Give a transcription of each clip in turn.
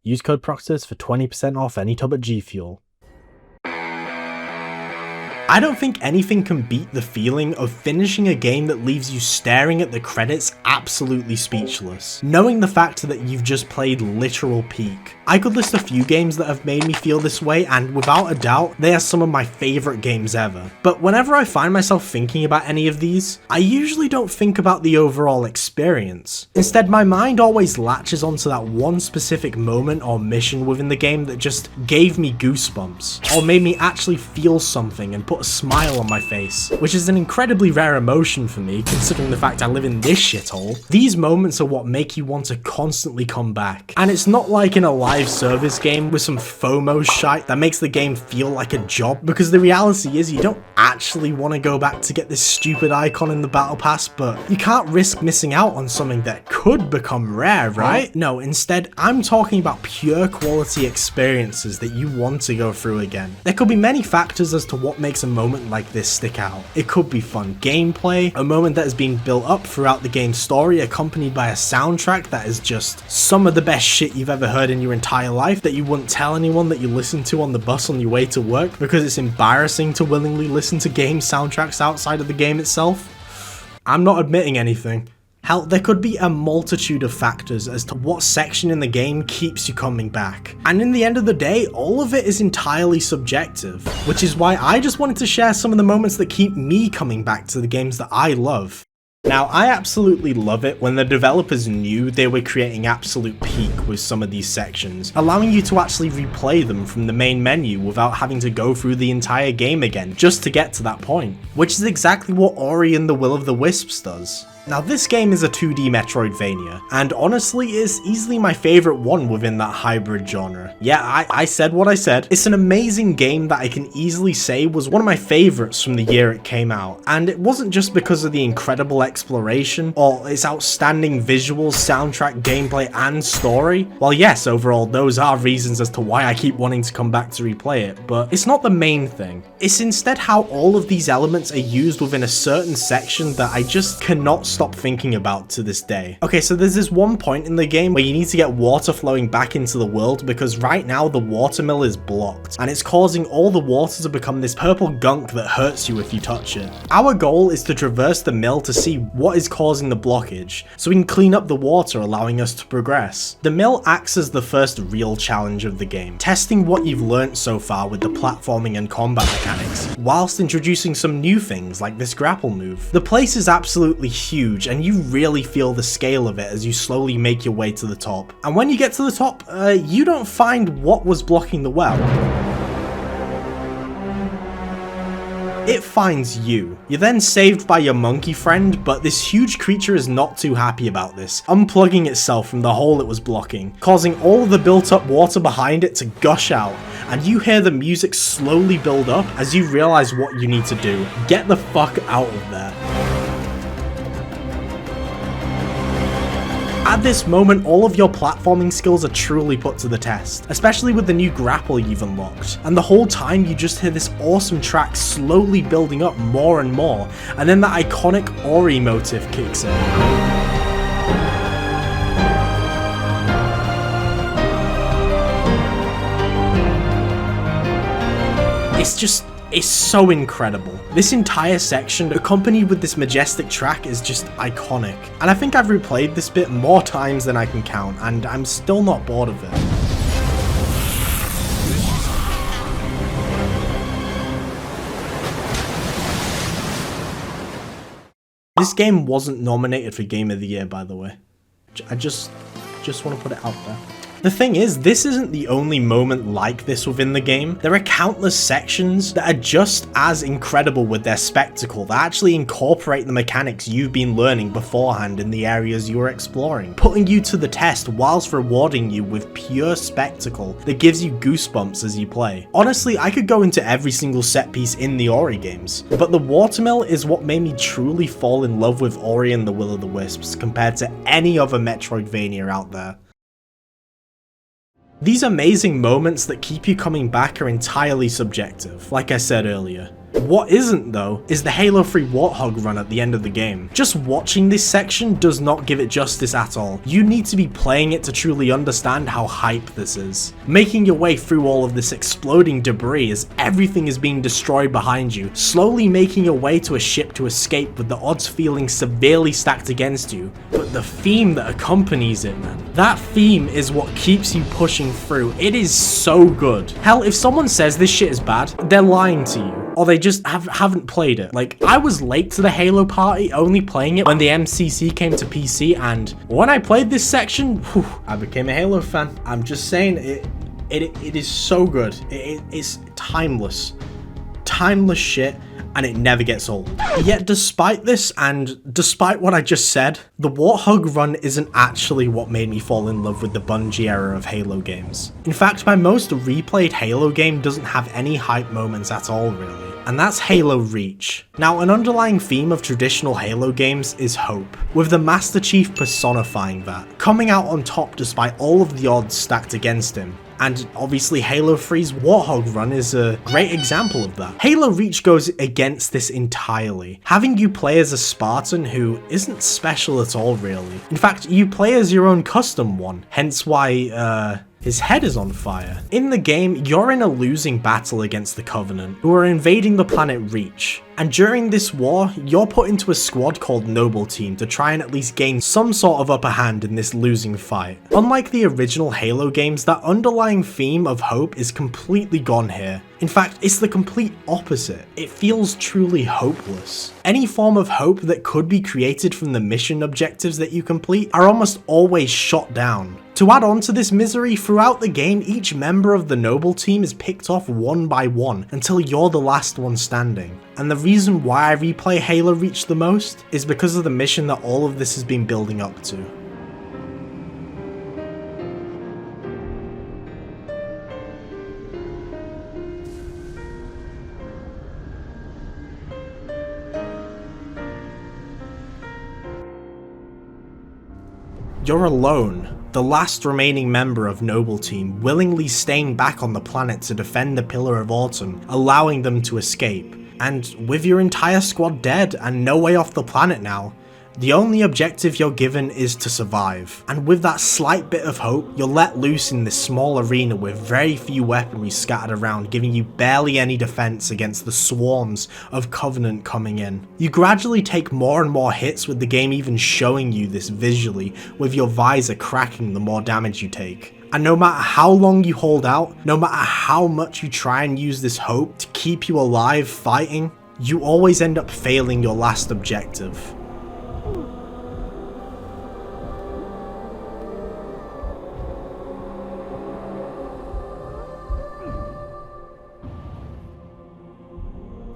Use code Proxidist for 20% off any tub at G Fuel. I don't think anything can beat the feeling of finishing a game that leaves you staring at the credits absolutely speechless, knowing the fact that you've just played literal peak. I could list a few games that have made me feel this way, and without a doubt, they are some of my favourite games ever. But whenever I find myself thinking about any of these, I usually don't think about the overall experience. Instead, my mind always latches onto that one specific moment or mission within the game that just gave me goosebumps, or made me actually feel something and put a smile on my face, which is an incredibly rare emotion for me considering the fact I live in this shithole. These moments are what make you want to constantly come back, and it's not like in a live service game with some FOMO shite that makes the game feel like a job, because the reality is you don't actually want to go back to get this stupid icon in the battle pass, but you can't risk missing out on something that could become rare, right? No, instead I'm talking about pure quality experiences that you want to go through again. There could be many factors as to what makes a moment like this stick out. It could be fun gameplay, a moment that has been built up throughout the game's story accompanied by a soundtrack that is just some of the best shit you've ever heard in your entire life that you wouldn't tell anyone that you listen to on the bus on your way to work because it's embarrassing to willingly listen to game soundtracks outside of the game itself. I'm not admitting anything. Hell, there could be a multitude of factors as to what section in the game keeps you coming back. And in the end of the day, all of it is entirely subjective, which is why I just wanted to share some of the moments that keep me coming back to the games that I love. Now, I absolutely love it when the developers knew they were creating absolute peak with some of these sections, allowing you to actually replay them from the main menu without having to go through the entire game again just to get to that point, which is exactly what Ori and the Will of the Wisps does. Now, this game is a 2D Metroidvania, and honestly is easily my favourite one within that hybrid genre. Yeah, I said what I said. It's an amazing game that I can easily say was one of my favourites from the year it came out, and it wasn't just because of the incredible exploration, or its outstanding visuals, soundtrack, gameplay, and story. While yes, overall, those are reasons as to why I keep wanting to come back to replay it, but it's not the main thing. It's instead how all of these elements are used within a certain section that I just cannot stop thinking about to this day. Okay, so there's this one point in the game where you need to get water flowing back into the world because right now the watermill is blocked and it's causing all the water to become this purple gunk that hurts you if you touch it. Our goal is to traverse the mill to see what is causing the blockage so we can clean up the water, allowing us to progress. The mill acts as the first real challenge of the game, testing what you've learnt so far with the platforming and combat mechanics, whilst introducing some new things like this grapple move. The place is absolutely huge and you really feel the scale of it as you slowly make your way to the top. And when you get to the top, you don't find what was blocking the well. It finds you. You're then saved by your monkey friend, but this huge creature is not too happy about this, unplugging itself from the hole it was blocking, causing all the built up water behind it to gush out, and you hear the music slowly build up as you realize what you need to do. Get the fuck out of there. At this moment, all of your platforming skills are truly put to the test, especially with the new grapple you've unlocked, and the whole time you just hear this awesome track slowly building up more and more, and then that iconic Ori motif kicks in. It's so incredible. This entire section, accompanied with this majestic track, is just iconic. And I think I've replayed this bit more times than I can count, and I'm still not bored of it. This game wasn't nominated for Game of the Year, by the way. I just want to put it out there. The thing is, this isn't the only moment like this within the game. There are countless sections that are just as incredible with their spectacle that actually incorporate the mechanics you've been learning beforehand in the areas you're exploring, putting you to the test whilst rewarding you with pure spectacle that gives you goosebumps as you play. Honestly, I could go into every single set piece in the Ori games, but the watermill is what made me truly fall in love with Ori and the Will of the Wisps compared to any other Metroidvania out there. These amazing moments that keep you coming back are entirely subjective, like I said earlier. What isn't though, is the Halo 3 Warthog run at the end of the game. Just watching this section does not give it justice at all. You need to be playing it to truly understand how hype this is. Making your way through all of this exploding debris as everything is being destroyed behind you, slowly making your way to a ship to escape with the odds feeling severely stacked against you, but the theme that accompanies it, man. That theme is what keeps you pushing through. It is so good. Hell, if someone says this shit is bad, they're lying to you. Or they just haven't played it. Like, I was late to the Halo party, only playing it when the MCC came to PC, and when I played this section, whew, I became a Halo fan. I'm just saying, it is so good. It's timeless. Timeless shit, and it never gets old. Yet despite this, and despite what I just said, the Warthog run isn't actually what made me fall in love with the Bungie era of Halo games. In fact, my most replayed Halo game doesn't have any hype moments at all, really. And that's Halo Reach. Now, an underlying theme of traditional Halo games is hope, with the Master Chief personifying that, coming out on top despite all of the odds stacked against him. And obviously Halo 3's Warthog run is a great example of that. Halo Reach goes against this entirely, having you play as a Spartan who isn't special at all, really. In fact, you play as your own custom one, hence why, his head is on fire. In the game, you're in a losing battle against the Covenant, who are invading the planet Reach. And during this war, you're put into a squad called Noble Team to try and at least gain some sort of upper hand in this losing fight. Unlike the original Halo games, that underlying theme of hope is completely gone here. In fact, it's the complete opposite. It feels truly hopeless. Any form of hope that could be created from the mission objectives that you complete are almost always shot down. To add on to this misery, throughout the game, each member of the Noble Team is picked off one by one until you're the last one standing. And the reason why I replay Halo Reach the most is because of the mission that all of this has been building up to. You're alone, the last remaining member of Noble Team, willingly staying back on the planet to defend the Pillar of Autumn, allowing them to escape. And with your entire squad dead and no way off the planet now, the only objective you're given is to survive. And with that slight bit of hope, you're let loose in this small arena with very few weaponry scattered around, giving you barely any defense against the swarms of Covenant coming in. You gradually take more and more hits, with the game even showing you this visually, with your visor cracking the more damage you take. And no matter how long you hold out, no matter how much you try and use this hope to keep you alive fighting, you always end up failing your last objective.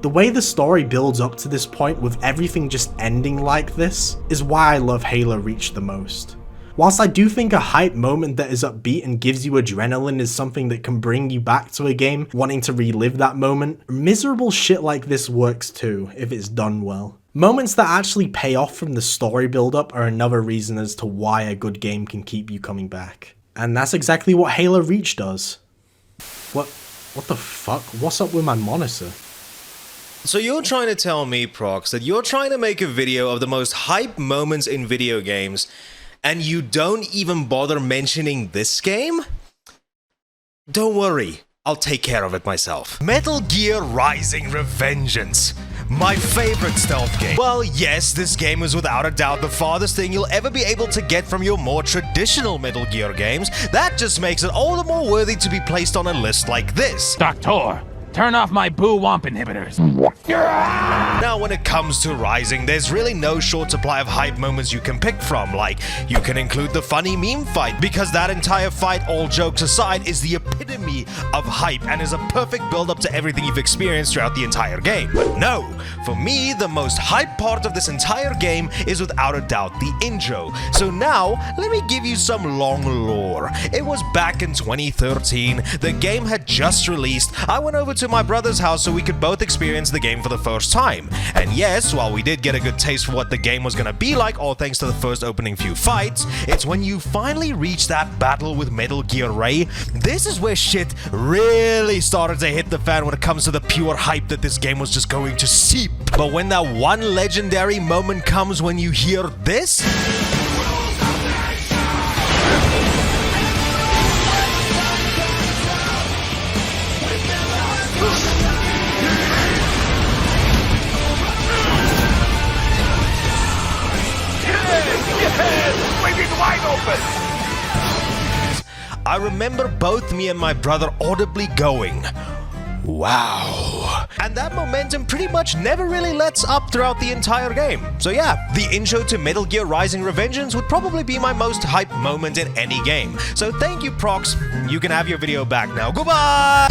The way the story builds up to this point, with everything just ending like this, is why I love Halo Reach the most. Whilst I do think a hype moment that is upbeat and gives you adrenaline is something that can bring you back to a game, wanting to relive that moment, miserable shit like this works too, if it's done well. Moments that actually pay off from the story build-up are another reason as to why a good game can keep you coming back. And that's exactly what Halo Reach does. What the fuck? What's up with my monitor? So you're trying to tell me, Prox, that you're trying to make a video of the most hype moments in video games, and you don't even bother mentioning this game? Don't worry, I'll take care of it myself. Metal Gear Rising: Revengeance. My favorite stealth game. Well, yes, this game is without a doubt the farthest thing you'll ever be able to get from your more traditional Metal Gear games. That just makes it all the more worthy to be placed on a list like this. Doctor, turn off my boo-womp inhibitors. Now, when it comes to Rising, there's really no short supply of hype moments you can pick from. Like, you can include the funny meme fight, because that entire fight, all jokes aside, is the epitome of hype and is a perfect build-up to everything you've experienced throughout the entire game. But no, for me, the most hype part of this entire game is without a doubt the intro. So now, let me give you some long lore. It was back in 2013, the game had just released. I went over to to my brother's house so we could both experience the game for the first time. And yes, while we did get a good taste for what the game was gonna be like, all thanks to the first opening few fights, it's when you finally reach that battle with Metal Gear Ray, this is where shit really started to hit the fan when it comes to the pure hype that this game was just going to seep. But when that one legendary moment comes when you hear this, I remember both me and my brother audibly going, wow. And that momentum pretty much never really lets up throughout the entire game. So yeah, the intro to Metal Gear Rising: Revengeance would probably be my most hype moment in any game. So thank you, Prox. You can have your video back now. Goodbye!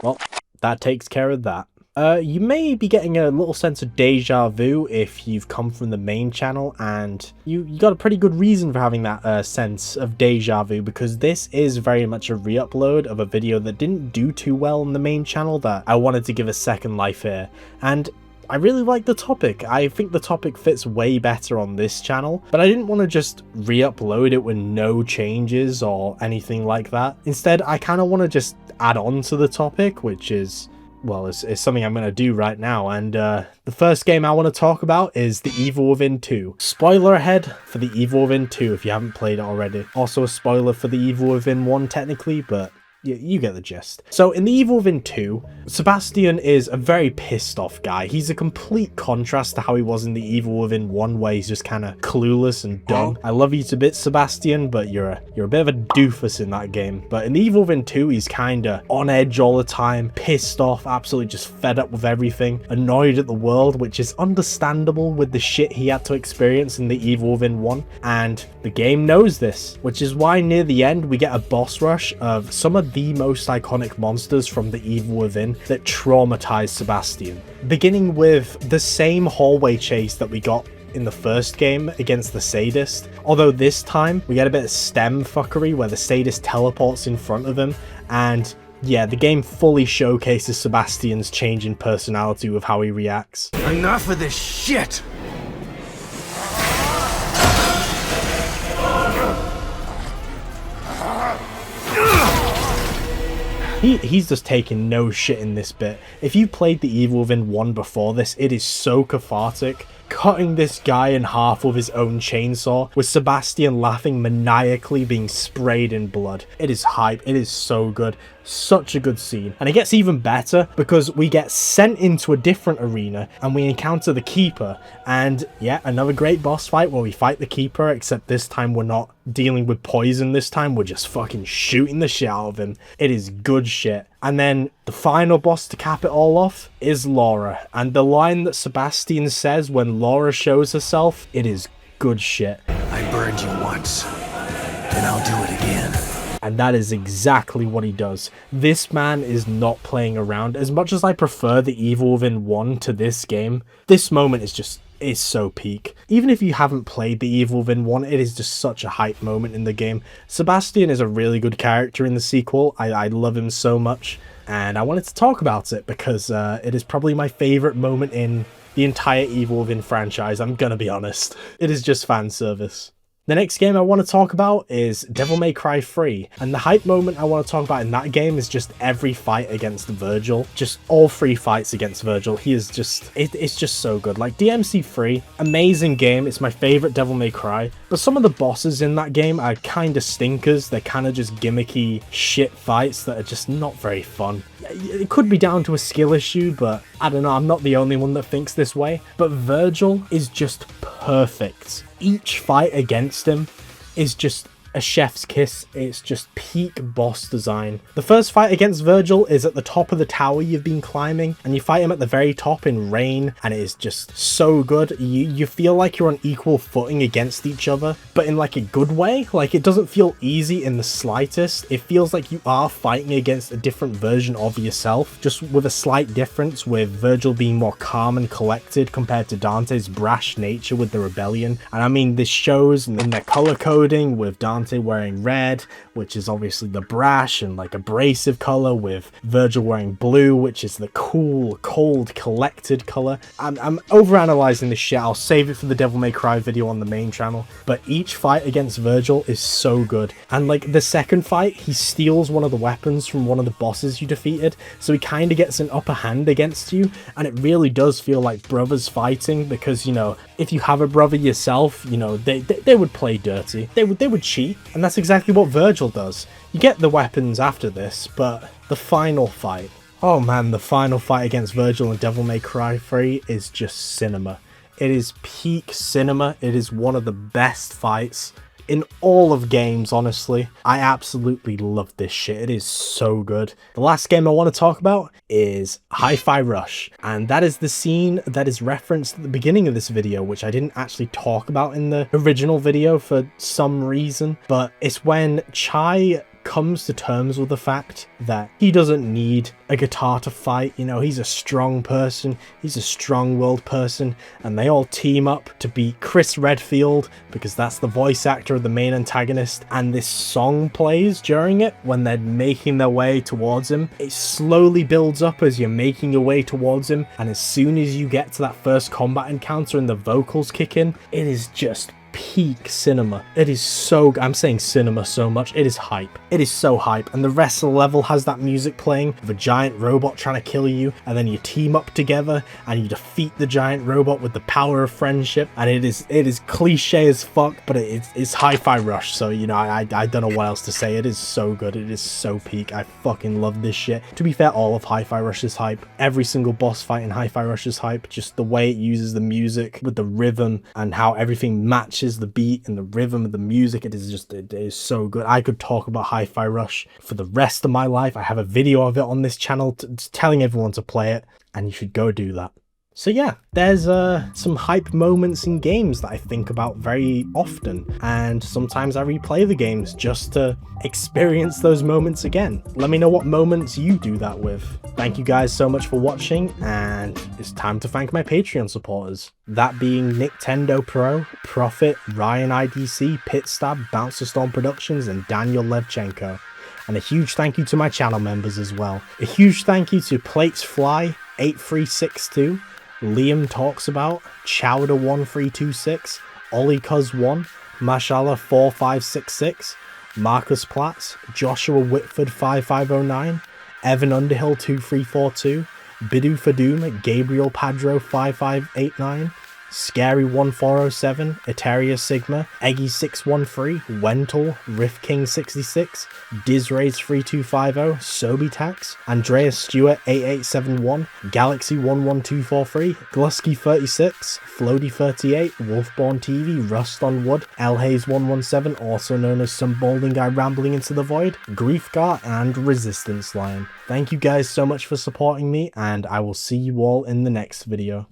Well, that takes care of that. You may be getting a little sense of deja vu if you've come from the main channel, and you got a pretty good reason for having that sense of deja vu, because this is very much a re-upload of a video that didn't do too well on the main channel that I wanted to give a second life here. And I really like the topic. I think the topic fits way better on this channel, but I didn't want to just re-upload it with no changes or anything like that. Instead, I kind of want to just add on to the topic, which is, well, it's something I'm going to do right now. And the first game I want to talk about is The Evil Within 2. Spoiler ahead for The Evil Within 2 if you haven't played it already. Also a spoiler for The Evil Within 1 technically, but you get the gist. So in The Evil Within 2, Sebastian is a very pissed off guy. He's a complete contrast to how he was in The Evil Within 1, where he's just kind of clueless and dumb. I love you to bits, Sebastian, but you're a bit of a doofus in that game. But in The Evil Within 2, he's kind of on edge all the time, pissed off, absolutely just fed up with everything, annoyed at the world, which is understandable with the shit he had to experience in The Evil Within 1. And the game knows this, which is why near the end we get a boss rush of some of the most iconic monsters from The Evil Within that traumatized Sebastian. Beginning with the same hallway chase that we got in the first game against the Sadist, although this time we get a bit of STEM fuckery where the Sadist teleports in front of him, and yeah, the game fully showcases Sebastian's change in personality with how he reacts. Enough of this shit! He's just taking no shit in this bit. If you played The Evil Within 1 before this, it is so cathartic. Cutting this guy in half with his own chainsaw, with Sebastian laughing maniacally, being sprayed in blood. It is hype. It is so good. Such a good scene. And it gets even better because we get sent into a different arena and we encounter the Keeper. And yeah, another great boss fight where we fight the Keeper, except this time we're not dealing with poison. This time we're just fucking shooting the shit out of him. It is good shit. And then the final boss to cap it all off is Laura. And the line that Sebastian says when Laura shows herself, it is good shit. I burned you once, and I'll do it again. And that is exactly what he does. This man is not playing around. As much as I prefer The Evil Within 1 to this game, this moment is so peak. Even if you haven't played The Evil Within 1, it is just such a hype moment in the game. Sebastian is a really good character in the sequel. I love him so much. And I wanted to talk about it because it is probably my favorite moment in the entire Evil Within franchise, I'm gonna be honest. It is just fan service. The next game I want to talk about is Devil May Cry 3, and the hype moment I want to talk about in that game is just every fight against Virgil. Just all 3 fights against Virgil. He is just, it's just so good. Like DMC3, amazing game, it's my favorite Devil May Cry, but some of the bosses in that game are kind of stinkers. They're kind of just gimmicky shit fights that are just not very fun. It could be down to a skill issue, but I don't know, I'm not the only one that thinks this way. But Virgil is just perfect. Each fight against him is just a chef's kiss. It's just peak boss design. The first fight against Virgil is at the top of the tower you've been climbing, and you fight him at the very top in rain, and it is just so good. You feel like you're on equal footing against each other, but in like a good way. Like, it doesn't feel easy in the slightest. It feels like you are fighting against a different version of yourself, just with a slight difference, with Virgil being more calm and collected compared to Dante's brash nature with the rebellion. And I mean, this shows in their color coding with Dante Dante wearing red, which is obviously the brash and like abrasive color, with Virgil wearing blue, which is the cool, cold, collected color. I'm overanalyzing this shit. I'll save it for the Devil May Cry video on the main channel, but each fight against Virgil is so good. And like the second fight, he steals one of the weapons from one of the bosses you defeated, so he kind of gets an upper hand against you, and it really does feel like brothers fighting, because, you know, if you have a brother yourself, you know, they would play dirty, they would cheat, and that's exactly what Virgil does. You get the weapons after this, but the final fight, oh man, the final fight against Virgil in Devil May Cry 3 is just cinema. It is peak cinema. It is one of the best fights in all of games, honestly. I absolutely love this shit. It is so good. The last game I want to talk about is Hi-Fi Rush, and that is the scene that is referenced at the beginning of this video, which I didn't actually talk about in the original video for some reason, but it's when Chai comes to terms with the fact that he doesn't need a guitar to fight. You know, he's a strong person, he's a strong-willed person, and they all team up to beat Chris Redfield, because that's the voice actor of the main antagonist, and this song plays during it when they're making their way towards him. It slowly builds up as you're making your way towards him, and as soon as you get to that first combat encounter and the vocals kick in, it is just peak cinema. It is so, I'm saying cinema so much, it is hype. It is so hype, and the rest of the level has that music playing of a giant robot trying to kill you, and then you team up together and you defeat the giant robot with the power of friendship, and it is cliche as fuck, but it's Hi-Fi Rush, so, you know, I don't know what else to say. It is so good. It is so peak. I fucking love this shit. To be fair, all of Hi-Fi Rush is hype. Every single boss fight in Hi-Fi Rush is hype. Just the way it uses the music with the rhythm and how everything matches the beat and the rhythm of the music. It is so good. I could talk about Hi-Fi Rush for the rest of my life. I have a video of it on this channel telling everyone to play it, and you should go do that. So yeah, there's some hype moments in games that I think about very often, and sometimes I replay the games just to experience those moments again. Let me know what moments you do that with. Thank you guys so much for watching, and it's time to thank my Patreon supporters. That being Nintendo Pro, Profit, Ryan IDC, Pitstab, Bouncer Storm Productions, and Daniel Levchenko. And a huge thank you to my channel members as well. A huge thank you to Plates Fly 8362, Liam Talks About, Chowder1326, Ollie Cuz1, Mashallah 4566, Marcus Platts, Joshua Whitford 5509, Evan Underhill 2342, Bidu Fadoom, Gabriel Padro 5589, Scary 1407, Eteria Sigma, Eggy 613, Wental, Riff King 66, Dizrays 3250, Sobitax, Andreas Stewart 8871, Galaxy 11243, Glusky 36, Floaty 38, Wolfborn TV, Rust on Wood, Elhaze 117, also known as Some Balding Guy Rambling Into the Void, Griefgar, and Resistance Lion. Thank you guys so much for supporting me, and I will see you all in the next video.